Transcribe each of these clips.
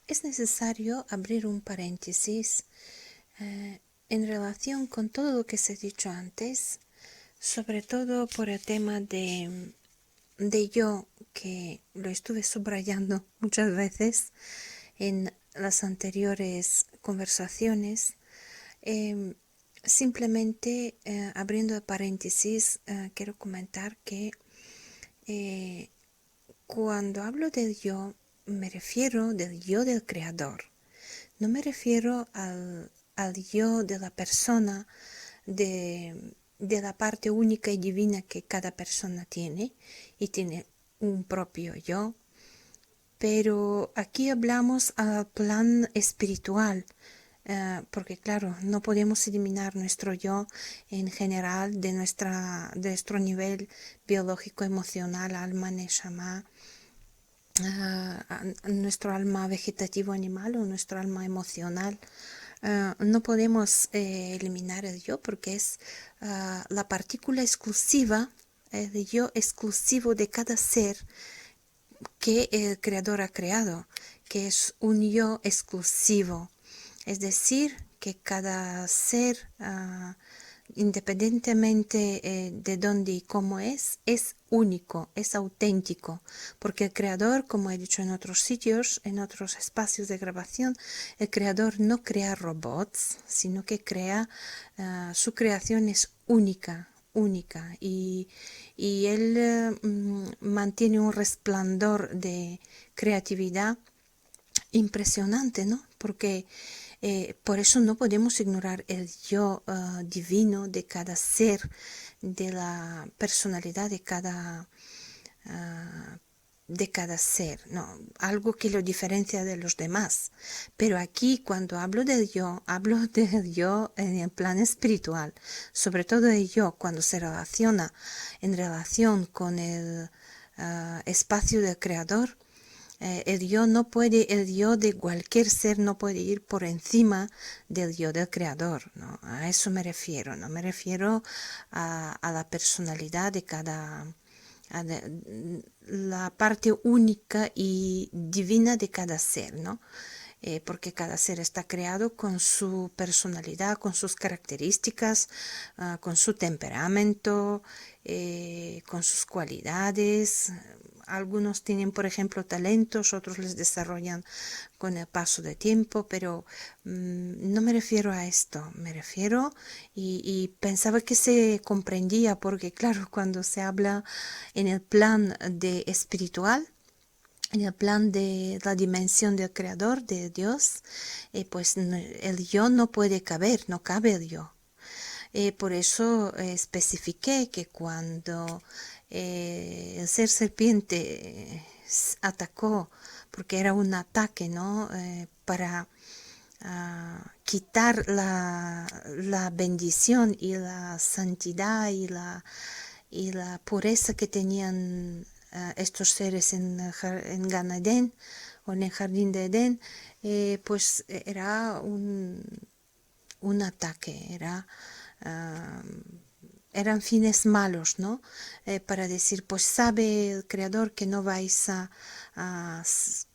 es necesario abrir un paréntesis en relación con todo lo que se ha dicho antes, sobre todo por el tema de yo, que lo estuve subrayando muchas veces en las anteriores conversaciones. Eh, Simplemente abriendo el paréntesis, quiero comentar que eh, cuando hablo del yo, me refiero del yo del creador. No me refiero al yo de la persona, de la parte única y divina que cada persona tiene y tiene un propio yo. Pero aquí hablamos al plan espiritual, porque claro, no podemos eliminar nuestro yo en general de nuestro nivel biológico, emocional, alma, neshama, nuestro alma vegetativo animal o nuestro alma emocional. No podemos eliminar el yo porque es la partícula exclusiva, el yo exclusivo de cada ser que el creador ha creado, que es un yo exclusivo. Es decir, que cada ser, independientemente de dónde y cómo es único, es auténtico, porque el creador, como he dicho en otros sitios, en otros espacios de grabación, el creador no crea robots, sino que crea, su creación es única y él mantiene un resplandor de creatividad impresionante, ¿no? Porque por eso no podemos ignorar el yo divino de cada ser, de la personalidad de cada ser, ¿no? Algo que lo diferencia de los demás. Pero aquí cuando hablo del yo en el plan espiritual, sobre todo el yo cuando se relaciona en relación con el espacio del creador. El yo de cualquier ser no puede ir por encima del yo del creador, ¿no? A eso me refiero, no me refiero a la personalidad de cada, la parte única y divina de cada ser, ¿no? Porque cada ser está creado con su personalidad, con sus características, con su temperamento, con sus cualidades. Algunos tienen, por ejemplo, talentos, otros les desarrollan con el paso de tiempo, pero no me refiero a esto, me refiero y pensaba que se comprendía, porque claro, cuando se habla en el plan de espiritual, en el plan de la dimensión del creador, de Dios, pues el yo no puede caber, no cabe el yo. Por eso especifiqué que cuando el ser serpiente atacó, porque era un ataque, ¿no? Para quitar la bendición y la santidad y la pureza que tenían estos seres en Gan Eden o en el jardín de Edén, pues era un ataque, eran fines malos, ¿no? Para decir, pues sabe el Creador que no vais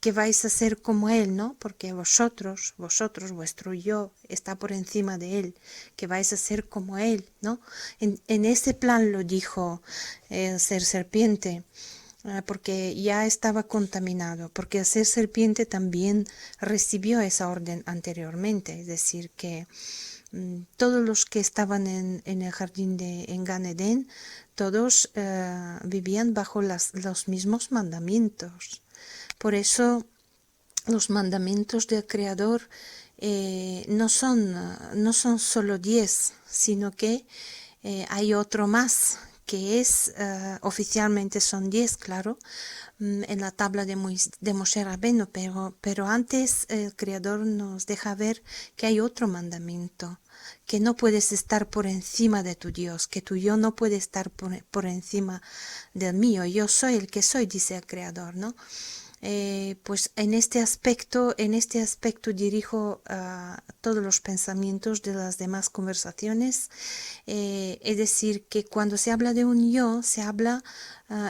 que vais a ser como Él, ¿no? Porque vosotros, vuestro yo está por encima de Él, que vais a ser como Él, ¿no? En ese plan lo dijo el ser serpiente, porque ya estaba contaminado, porque el ser serpiente también recibió esa orden anteriormente, es decir, que todos los que estaban en el jardín en Gan Eden, todos vivían bajo los mismos mandamientos. Por eso los mandamientos del Creador no son solo 10, sino que hay otro más, que es, oficialmente son 10, claro, en la tabla de Moshe Rabbeinu, pero antes el Creador nos deja ver que hay otro mandamiento, que no puedes estar por encima de tu Dios, que tu yo no puede estar por encima del mío, yo soy el que soy, dice el Creador, ¿no? Pues en este aspecto dirijo todos los pensamientos de las demás conversaciones. Es decir, que cuando se habla de un yo, se habla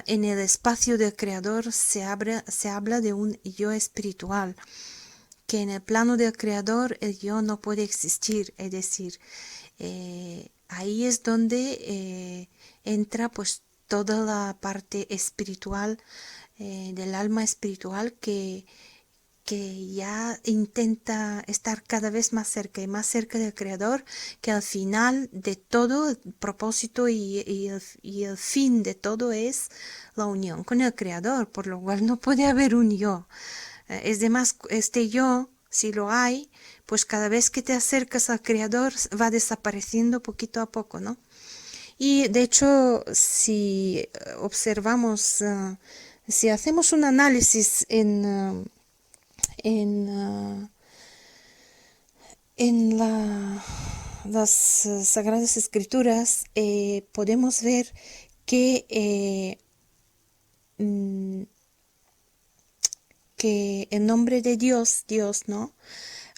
en el espacio del creador, se habla de un yo espiritual, que en el plano del creador el yo no puede existir, es decir, ahí es donde entra pues toda la parte espiritual del alma espiritual que ya intenta estar cada vez más cerca y más cerca del creador, que al final de todo el propósito y el fin de todo es la unión con el creador, por lo cual no puede haber un yo. Es demás, este yo, si lo hay, pues cada vez que te acercas al creador va desapareciendo poquito a poco, ¿no? Y de hecho, si observamos, si hacemos un análisis en, las Sagradas Escrituras, podemos ver que, mm, que el nombre de Dios, Dios, ¿no?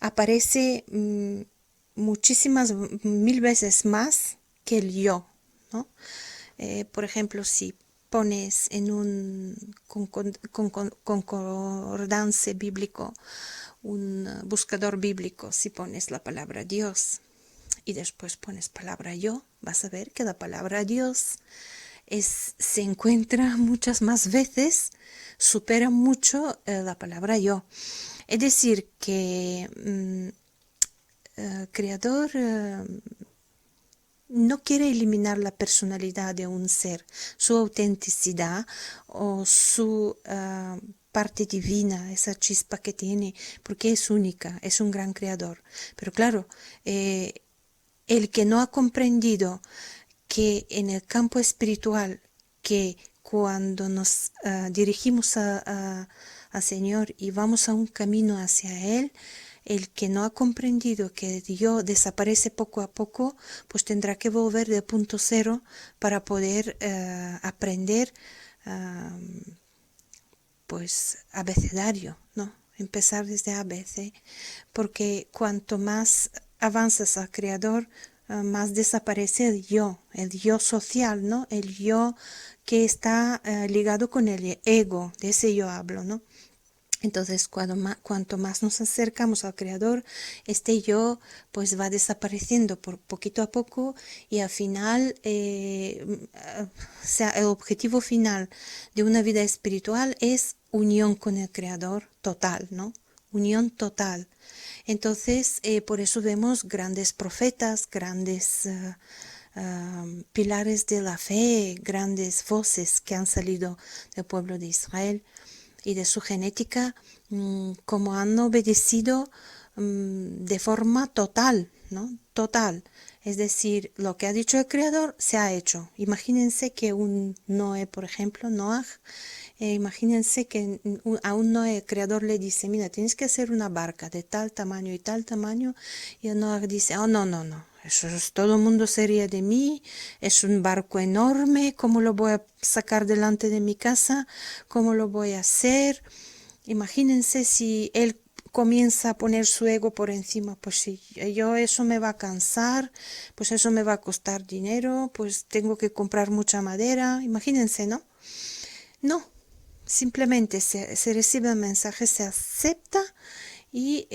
Aparece muchísimas, 1000 veces más que el yo, ¿no? Por ejemplo, si pones en un concordance bíblico, un buscador bíblico, si pones la palabra Dios y después pones palabra yo, vas a ver que la palabra Dios se encuentra muchas más veces, supera mucho la palabra yo. Es decir, que Creador no quiere eliminar la personalidad de un ser, su autenticidad o su parte divina, esa chispa que tiene, porque es única, es un gran creador. Pero claro, el que no ha comprendido que en el campo espiritual, que cuando nos dirigimos al Señor y vamos a un camino hacia Él, el que no ha comprendido que Dios desaparece poco a poco, pues tendrá que volver de punto cero para poder aprender pues abecedario, ¿no? Empezar desde ABC, porque cuanto más avanzas al Creador, más desaparece el yo social, ¿no? El yo que está ligado con el ego, de ese yo hablo, ¿no? Entonces, cuanto más nos acercamos al Creador, este yo pues va desapareciendo por poquito a poco y al final, o sea, el objetivo final de una vida espiritual es unión con el Creador total, ¿no? Unión total. Entonces, por eso vemos grandes profetas, grandes pilares de la fe, grandes voces que han salido del pueblo de Israel y de su genética, como han obedecido de forma total, ¿no? Total. Es decir, lo que ha dicho el Creador se ha hecho. Imagínense que un Noé, por ejemplo, Noah, imagínense que a un Noé el Creador le dice, mira, tienes que hacer una barca de tal tamaño y tal tamaño, y el Noah dice, oh, no, no, no. Eso es, todo el mundo sería de mí, es un barco enorme, ¿cómo lo voy a sacar delante de mi casa? ¿Cómo lo voy a hacer? Imagínense si él comienza a poner su ego por encima, pues si yo eso me va a cansar, pues eso me va a costar dinero, pues tengo que comprar mucha madera, imagínense, ¿no? No, simplemente se recibe el mensaje, se acepta y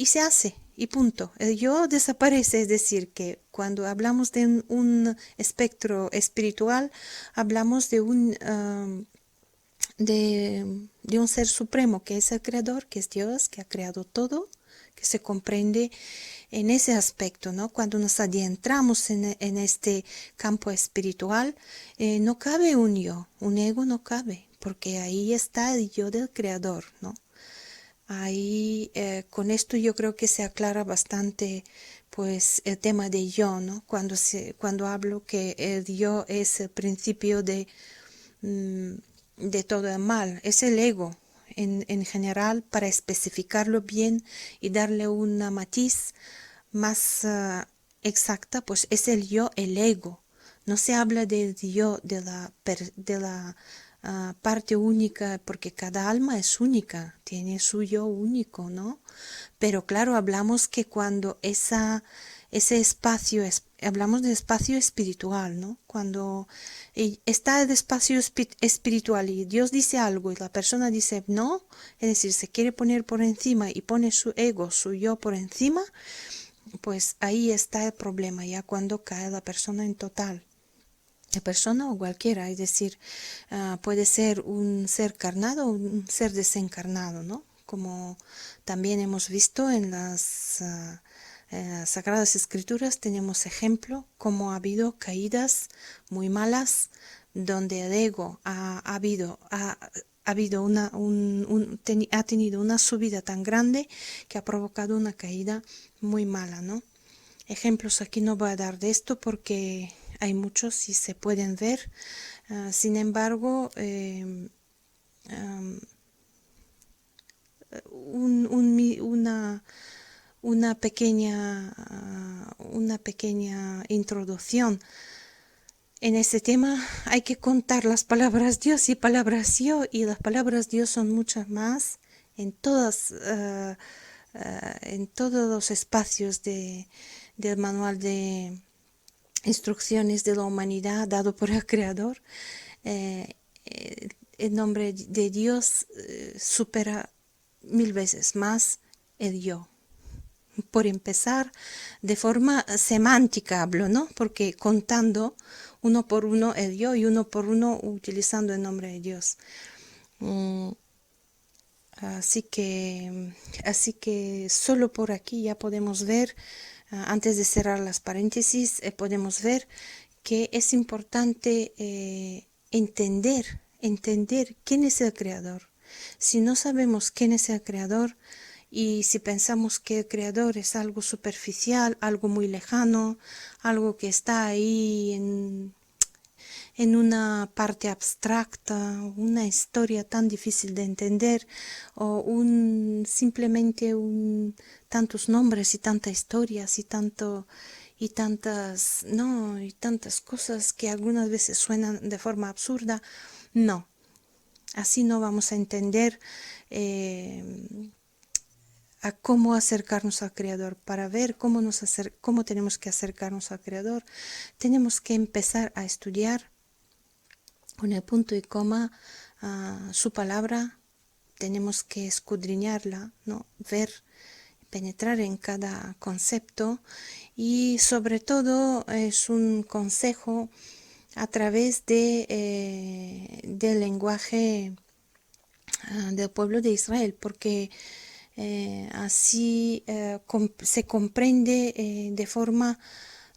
se hace, y punto. El yo desaparece, es decir, que cuando hablamos de un espectro espiritual, hablamos de un ser supremo que es el creador, que es Dios, que ha creado todo, que se comprende en ese aspecto, ¿no? Cuando nos adentramos en este campo espiritual, no cabe un yo, un ego no cabe, porque ahí está el yo del creador, ¿no? Ahí con esto yo creo que se aclara bastante pues el tema de yo, ¿no? Cuando hablo que el yo es el principio de todo el mal, es el ego en general, para especificarlo bien y darle una matiz más exacta, pues es el yo, el ego. No se habla del yo, de la parte única, porque cada alma es única, tiene su yo único, ¿no? Pero claro, hablamos que cuando ese espacio hablamos de espacio espiritual, ¿no? Cuando está el espacio espiritual y Dios dice algo y la persona dice no, es decir, se quiere poner por encima y pone su ego, su yo por encima, pues ahí está el problema, ya cuando cae la persona en total. La persona o cualquiera, es decir, puede ser un ser carnado o un ser desencarnado, ¿no? Como también hemos visto en las Sagradas Escrituras, tenemos ejemplo como ha habido caídas muy malas donde el ego ha tenido una subida tan grande que ha provocado una caída muy mala, ¿no? Ejemplos aquí no voy a dar de esto porque hay muchos y se pueden ver. Sin embargo, una pequeña introducción. En este tema hay que contar las palabras Dios y palabras yo, y las palabras Dios son muchas más en en todos los espacios del manual de instrucciones de la humanidad dado por el Creador. El nombre de Dios supera 1000 veces más el yo. Por empezar, de forma semántica hablo, ¿no? Porque contando uno por uno el yo y uno por uno utilizando el nombre de Dios. Así que solo por aquí ya podemos ver, antes de cerrar las paréntesis, podemos ver que es importante entender quién es el Creador. Si no sabemos quién es el Creador y si pensamos que el Creador es algo superficial, algo muy lejano, algo que está ahí en una parte abstracta, una historia tan difícil de entender, o simplemente tantos nombres y tantas historias y tantas cosas que algunas veces suenan de forma absurda. No, así no vamos a entender a cómo acercarnos al Creador. Para ver cómo tenemos que acercarnos al Creador, tenemos que empezar a estudiar con el punto y coma su palabra. Tenemos que escudriñarla, ¿no? Ver, penetrar en cada concepto, y sobre todo es un consejo a través del lenguaje del pueblo de Israel, porque así se comprende de forma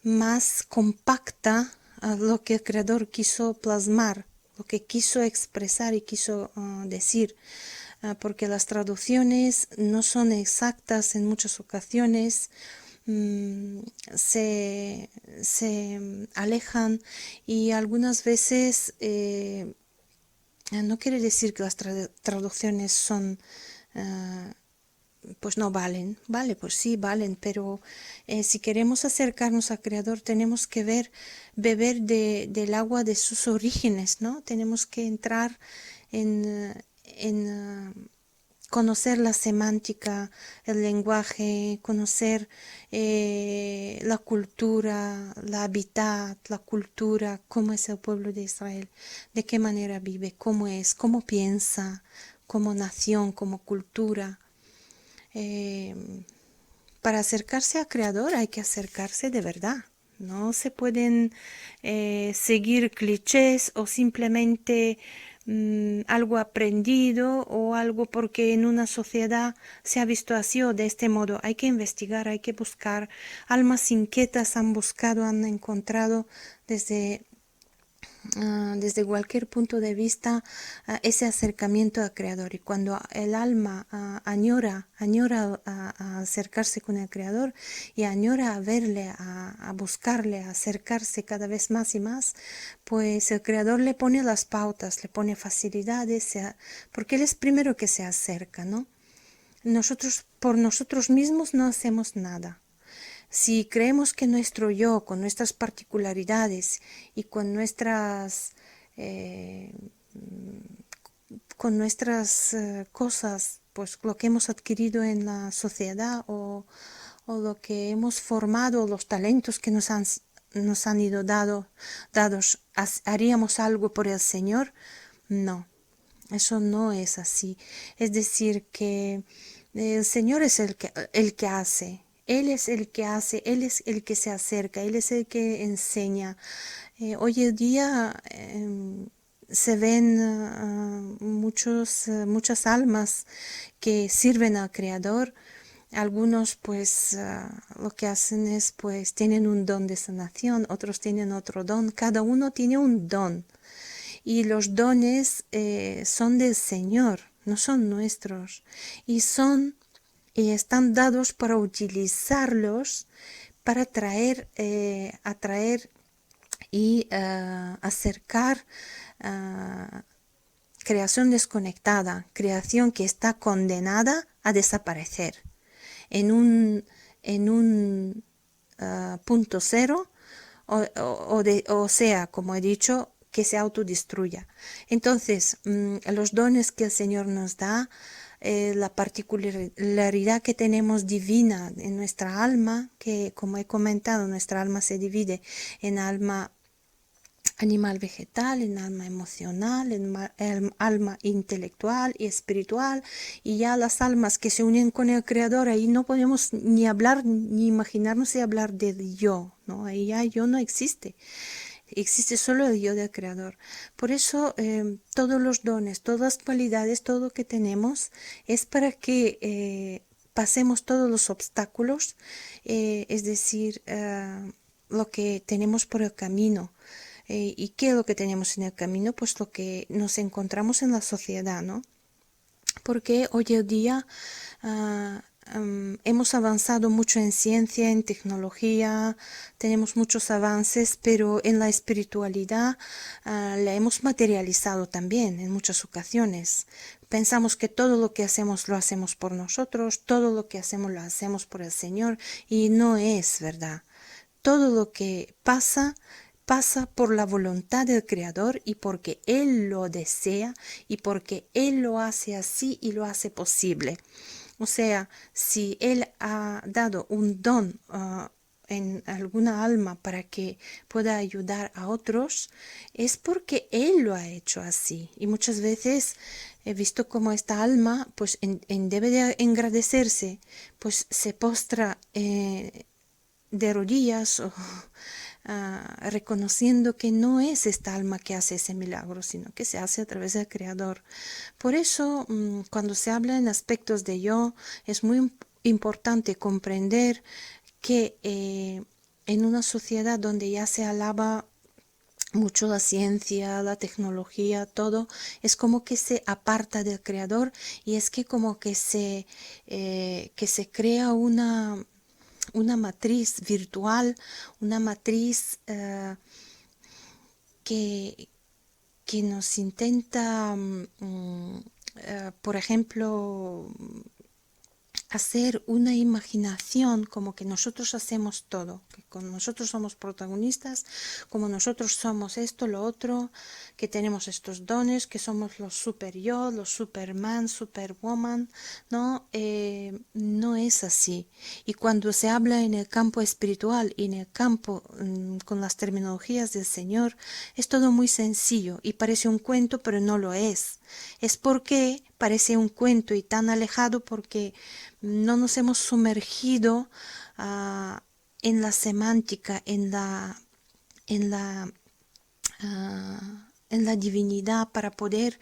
más compacta lo que el Creador quiso plasmar, lo que quiso expresar y quiso decir, porque las traducciones no son exactas en muchas ocasiones. Se alejan, y algunas veces no quiere decir que las traducciones son pues no valen, pues sí valen, pero si queremos acercarnos al Creador tenemos que beber del agua de sus orígenes, ¿no? Tenemos que entrar en conocer la semántica, el lenguaje, conocer la cultura, la hábitat, la cultura, cómo es el pueblo de Israel, de qué manera vive, cómo es, cómo piensa, como nación, como cultura. Para acercarse al Creador hay que acercarse de verdad. No se pueden seguir clichés o simplemente algo aprendido o algo porque en una sociedad se ha visto así o de este modo. Hay que investigar, hay que buscar. Almas inquietas han buscado, han encontrado desde cualquier punto de vista ese acercamiento al Creador, y cuando el alma añora a acercarse con el Creador y añora a verle, a buscarle, a acercarse cada vez más y más, pues el Creador le pone las pautas, le pone facilidades, porque Él es primero que se acerca, ¿no? Nosotros por nosotros mismos no hacemos nada. Si creemos que nuestro yo, con nuestras particularidades y eh, con nuestras cosas, pues lo que hemos adquirido en la sociedad o lo que hemos formado, los talentos que nos han nos han ido dados, ¿haríamos algo por el Señor? No, eso no es así. Es decir, que el Señor es el que hace. Él es el que hace, Él es el que se acerca, Él es el que enseña. Hoy en día se ven muchas almas que sirven al Creador. Algunos pues lo que hacen es pues tienen un don de sanación, otros tienen otro don, cada uno tiene un don. Y los dones son del Señor, no son nuestros. Y están dados para utilizarlos para atraer y acercar creación desconectada, creación que está condenada a desaparecer en un punto cero, o sea, como he dicho, que se autodestruya. Entonces, los dones que el Señor nos da, la particularidad que tenemos divina en nuestra alma, que como he comentado, nuestra alma se divide en alma animal vegetal, en alma emocional, en alma intelectual y espiritual, y ya las almas que se unen con el Creador, ahí no podemos ni hablar, ni imaginarnos de hablar de yo, ¿no? Ahí ya yo no existe. Existe solo el yo del Creador. Por eso todos los dones, todas las cualidades, todo lo que tenemos es para que pasemos todos los obstáculos, es decir, lo que tenemos por el camino. ¿Y qué es lo que tenemos en el camino? Pues lo que nos encontramos en la sociedad, ¿no? Porque hoy en día hemos avanzado mucho en ciencia, en tecnología, tenemos muchos avances, pero en la espiritualidad la hemos materializado también en muchas ocasiones. Pensamos que todo lo que hacemos lo hacemos por nosotros, todo lo que hacemos lo hacemos por el Señor, y no es verdad. Todo lo que pasa por la voluntad del Creador y porque Él lo desea y porque Él lo hace así y lo hace posible. O sea, si Él ha dado un don en alguna alma para que pueda ayudar a otros, es porque Él lo ha hecho así. Y muchas veces he visto como esta alma, pues debe de engrandecerse, pues se postra de rodillas o reconociendo que no es esta alma que hace ese milagro, sino que se hace a través del Creador. Por eso, cuando se habla en aspectos de yo, es muy importante comprender que en una sociedad donde ya se alaba mucho la ciencia, la tecnología, todo, es como que se aparta del Creador, y es que como que se crea una matriz virtual, una matriz que, que nos intenta, por ejemplo, hacer una imaginación como que nosotros hacemos todo, que con nosotros somos protagonistas, como nosotros somos esto, lo otro, que tenemos estos dones, que somos los super yo, los superman, superwoman, ¿no? No es así. Y cuando se habla en el campo espiritual y en el campo con las terminologías del Señor, es todo muy sencillo y parece un cuento, pero no lo es. Es porque parece un cuento y tan alejado porque no nos hemos sumergido en la semántica, en la divinidad para poder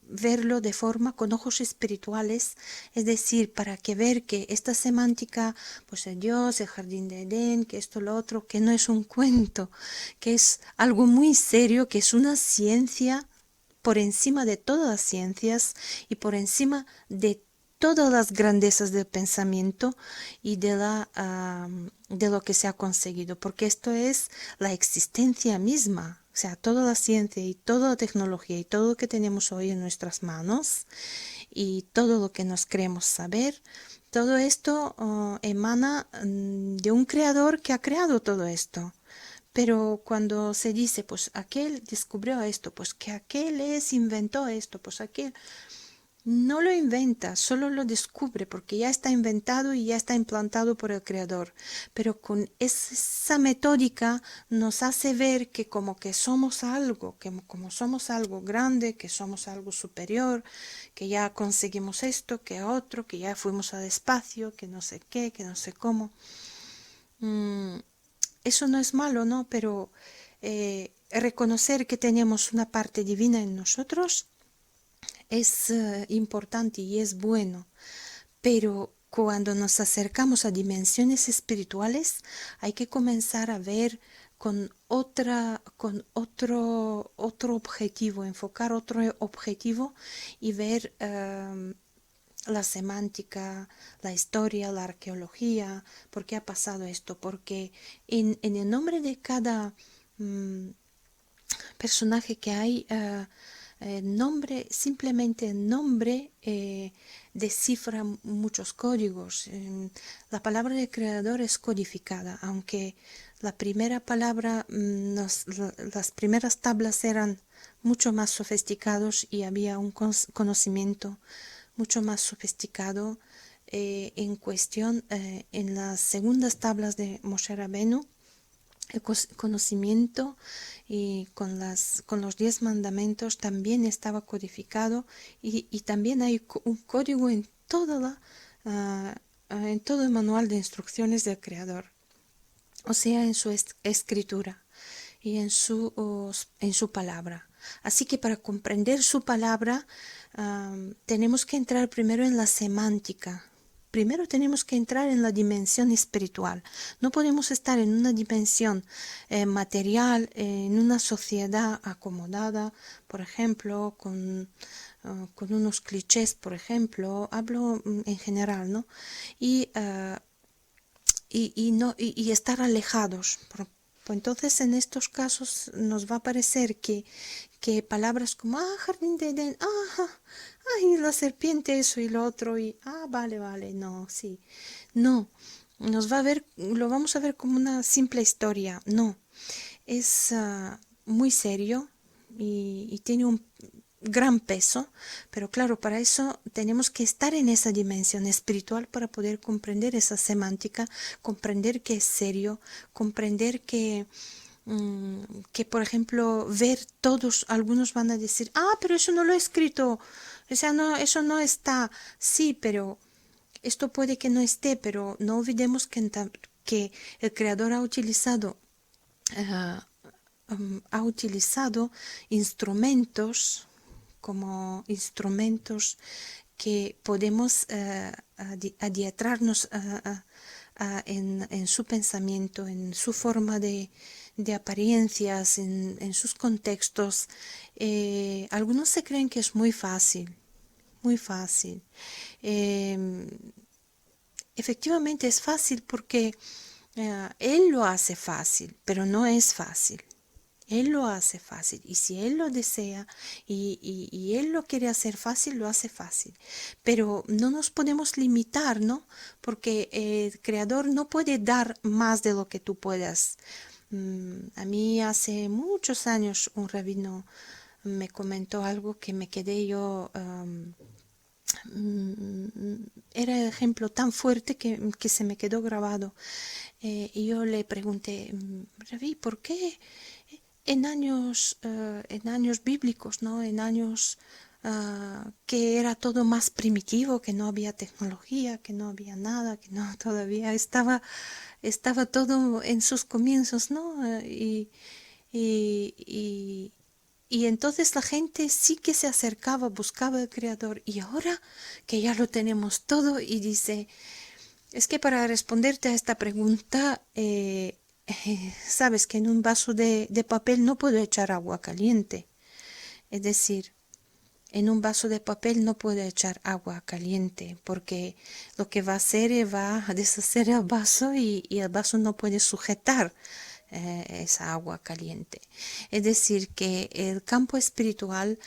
verlo de forma con ojos espirituales, es decir, para que ver que esta semántica, pues el Dios, el jardín de Edén, que esto, lo otro, que no es un cuento, que es algo muy serio, que es una ciencia por encima de todas las ciencias y por encima de todas las grandezas del pensamiento y de lo que se ha conseguido, porque esto es la existencia misma. O sea, toda la ciencia y toda la tecnología y todo lo que tenemos hoy en nuestras manos y todo lo que nos creemos saber, todo esto emana de un creador que ha creado todo esto. Pero cuando se dice, pues aquel descubrió esto, pues que aquel inventó esto, pues aquel, No lo inventa, solo lo descubre porque ya está inventado y ya está implantado por el creador. Pero con esa metódica nos hace ver que como que somos algo, que como somos algo grande, que somos algo superior, que ya conseguimos esto, que otro, que ya fuimos al espacio, que no sé qué, que no sé cómo. Mm, Eso no es malo, ¿no? Pero reconocer que tenemos una parte divina en nosotros es importante y es bueno, pero cuando nos acercamos a dimensiones espirituales hay que comenzar a ver con otro objetivo, enfocar otro objetivo y ver la semántica, la historia, la arqueología, por qué ha pasado esto, porque en el nombre de cada mm, personaje que hay, nombre, simplemente el nombre descifra muchos códigos. La palabra de creador es codificada, aunque la primera palabra, las primeras tablas eran mucho más sofisticados y había un conocimiento mucho más sofisticado en cuestión en las segundas tablas de Moshe Rabenu el conocimiento y con los 10 mandamientos también estaba codificado y también hay un código en en todo el manual de instrucciones del creador, o sea, en su escritura y en su palabra. Así que para comprender su palabra tenemos que entrar primero en la semántica. Primero tenemos que entrar en la dimensión espiritual. No podemos estar en una dimensión material, en una sociedad acomodada, por ejemplo, con unos clichés, por ejemplo, hablo en general, ¿no? Y, no, y estar alejados. Pues entonces en estos casos nos va a parecer que palabras como, jardín de Edén, ay, la serpiente, eso y lo otro, y, vale, vale, no, sí. No, lo vamos a ver como una simple historia. No, es muy serio y tiene un gran peso, pero claro, para eso tenemos que estar en esa dimensión espiritual para poder comprender esa semántica, comprender que es serio, comprender que por ejemplo, ver todos, algunos van a decir, pero eso no lo he escrito, o sea, no, eso no está, sí, pero esto puede que no esté, pero no olvidemos que el creador ah, ha utilizado instrumentos como instrumentos que podemos adietrarnos en su pensamiento, en su forma de apariencias, en sus contextos. Algunos se creen que es muy fácil, muy fácil. Eh, Efectivamente es fácil porque él lo hace fácil, pero no es fácil. Él lo hace fácil y si él lo desea y él lo quiere hacer fácil, lo hace fácil. Pero no nos podemos limitar, ¿no? Porque el creador no puede dar más de lo que tú puedas. A mí hace muchos años un rabino me comentó algo que me quedé yo... era el ejemplo tan fuerte que se me quedó grabado. Y yo le pregunté, Rabí, ¿por qué en años bíblicos, ¿no? En años que era todo más primitivo, que no había tecnología, que no había nada, que no todavía estaba todo en sus comienzos, ¿no? Y, y entonces la gente sí que se acercaba, buscaba al Creador. Y ahora que ya lo tenemos todo y dice, es que para responderte a esta pregunta, sabes que en un vaso de papel no puedo echar agua caliente. Es decir, en un vaso de papel no puedo echar agua caliente porque lo que va a hacer es va a deshacer el vaso y el vaso no puede sujetar esa agua caliente. Es decir, que el campo espiritual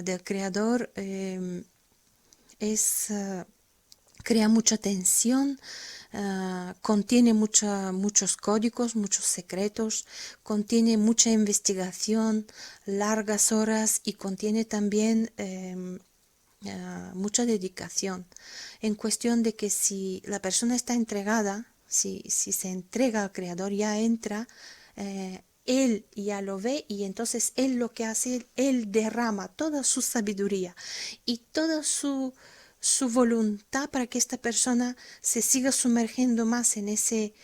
del Creador es... crea mucha tensión, contiene muchos códigos, muchos secretos, contiene mucha investigación, largas horas y contiene también mucha dedicación, en cuestión de que si la persona está entregada, si se entrega al Creador, ya entra, él ya lo ve y entonces él lo que hace, él derrama toda su sabiduría y toda su voluntad para que esta persona se siga sumergiendo más en ese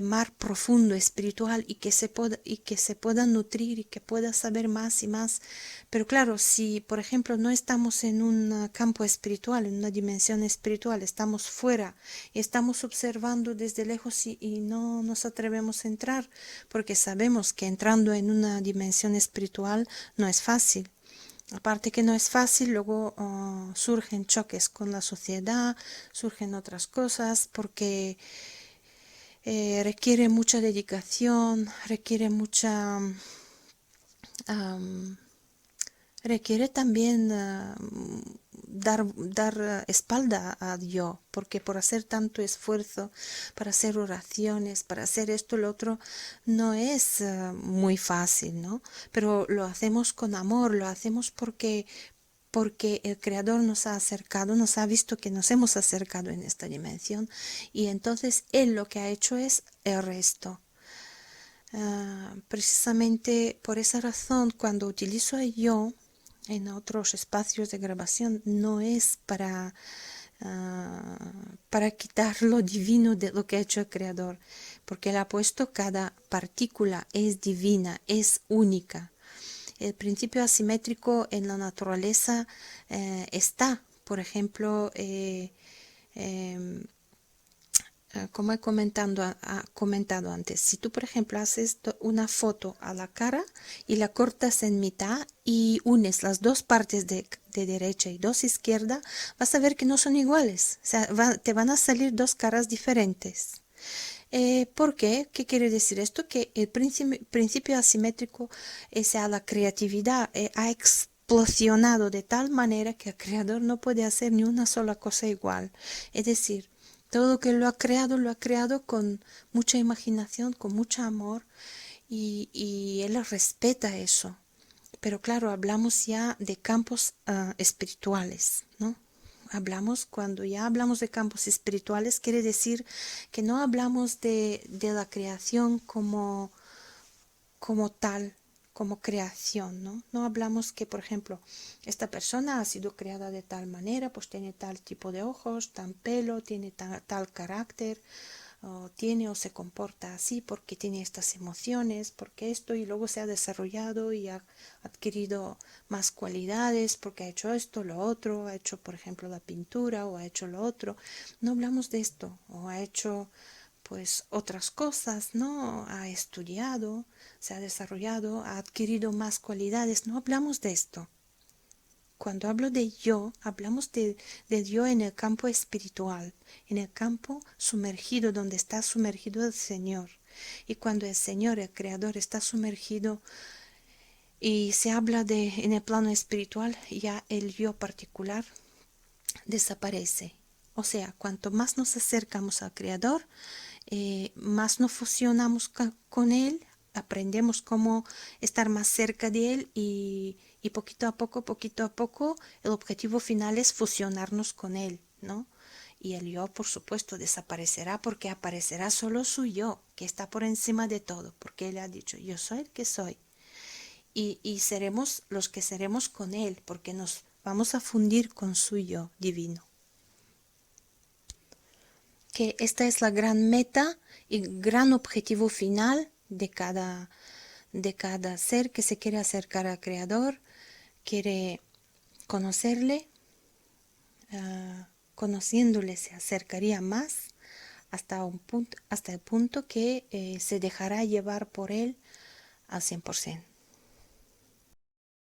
mar profundo espiritual y que se pueda nutrir y que pueda saber más y más. Pero claro, si por ejemplo no estamos en un campo espiritual, en una dimensión espiritual, estamos fuera y estamos observando desde lejos y no nos atrevemos a entrar porque sabemos que entrando en una dimensión espiritual no es fácil. Aparte que no es fácil, luego surgen choques con la sociedad, surgen otras cosas, porque requiere mucha dedicación, am, requiere también dar espalda a Dios, porque por hacer tanto esfuerzo, para hacer oraciones, para hacer esto, lo otro, no es muy fácil, ¿no? Pero lo hacemos con amor, lo hacemos porque el Creador nos ha acercado, nos ha visto que nos hemos acercado en esta dimensión y entonces Él lo que ha hecho es el resto. Precisamente por esa razón, cuando utilizo el yo en otros espacios de grabación, no es para quitar lo divino de lo que ha hecho el Creador, porque Él ha puesto cada partícula es divina, es única. El principio asimétrico en la naturaleza está, por ejemplo, como he comentado antes, si tú, por ejemplo, haces una foto a la cara y la cortas en mitad y unes las dos partes de derecha y dos izquierda, vas a ver que no son iguales, o sea, te van a salir dos caras diferentes. ¿Por qué? ¿Qué quiere decir esto? Que el principio asimétrico, sea la creatividad, ha explosionado de tal manera que el creador no puede hacer ni una sola cosa igual. Es decir, todo lo que lo ha creado con mucha imaginación, con mucho amor y él respeta eso. Pero claro, hablamos ya de campos espirituales, ¿no? Cuando ya hablamos de campos espirituales, quiere decir que no hablamos de la creación como tal, como creación, ¿no? No hablamos que, por ejemplo, esta persona ha sido creada de tal manera, pues tiene tal tipo de ojos, tal pelo, tiene tal carácter, o tiene o se comporta así porque tiene estas emociones, porque esto, y luego se ha desarrollado y ha adquirido más cualidades porque ha hecho esto, lo otro, ha hecho, por ejemplo, la pintura o ha hecho lo otro. No hablamos de esto, o ha hecho pues otras cosas, ¿no? Ha estudiado, se ha desarrollado, ha adquirido más cualidades. No hablamos de esto. Cuando hablo de yo, hablamos de yo en el campo espiritual, en el campo sumergido, donde está sumergido el Señor. Y cuando el Señor, el Creador, está sumergido y se habla en el plano espiritual, ya el yo particular desaparece. O sea, cuanto más nos acercamos al Creador, más nos fusionamos con Él, aprendemos cómo estar más cerca de Él y poquito a poco, el objetivo final es fusionarnos con Él, ¿no? Y el yo, por supuesto, desaparecerá porque aparecerá solo su yo, que está por encima de todo, porque Él ha dicho, yo soy el que soy. Y seremos los que seremos con Él, porque nos vamos a fundir con su yo divino. Que esta es la gran meta y gran objetivo final de cada ser que se quiere acercar al Creador, quiere conocerle, conociéndole se acercaría más hasta el punto que se dejará llevar por él al 100%.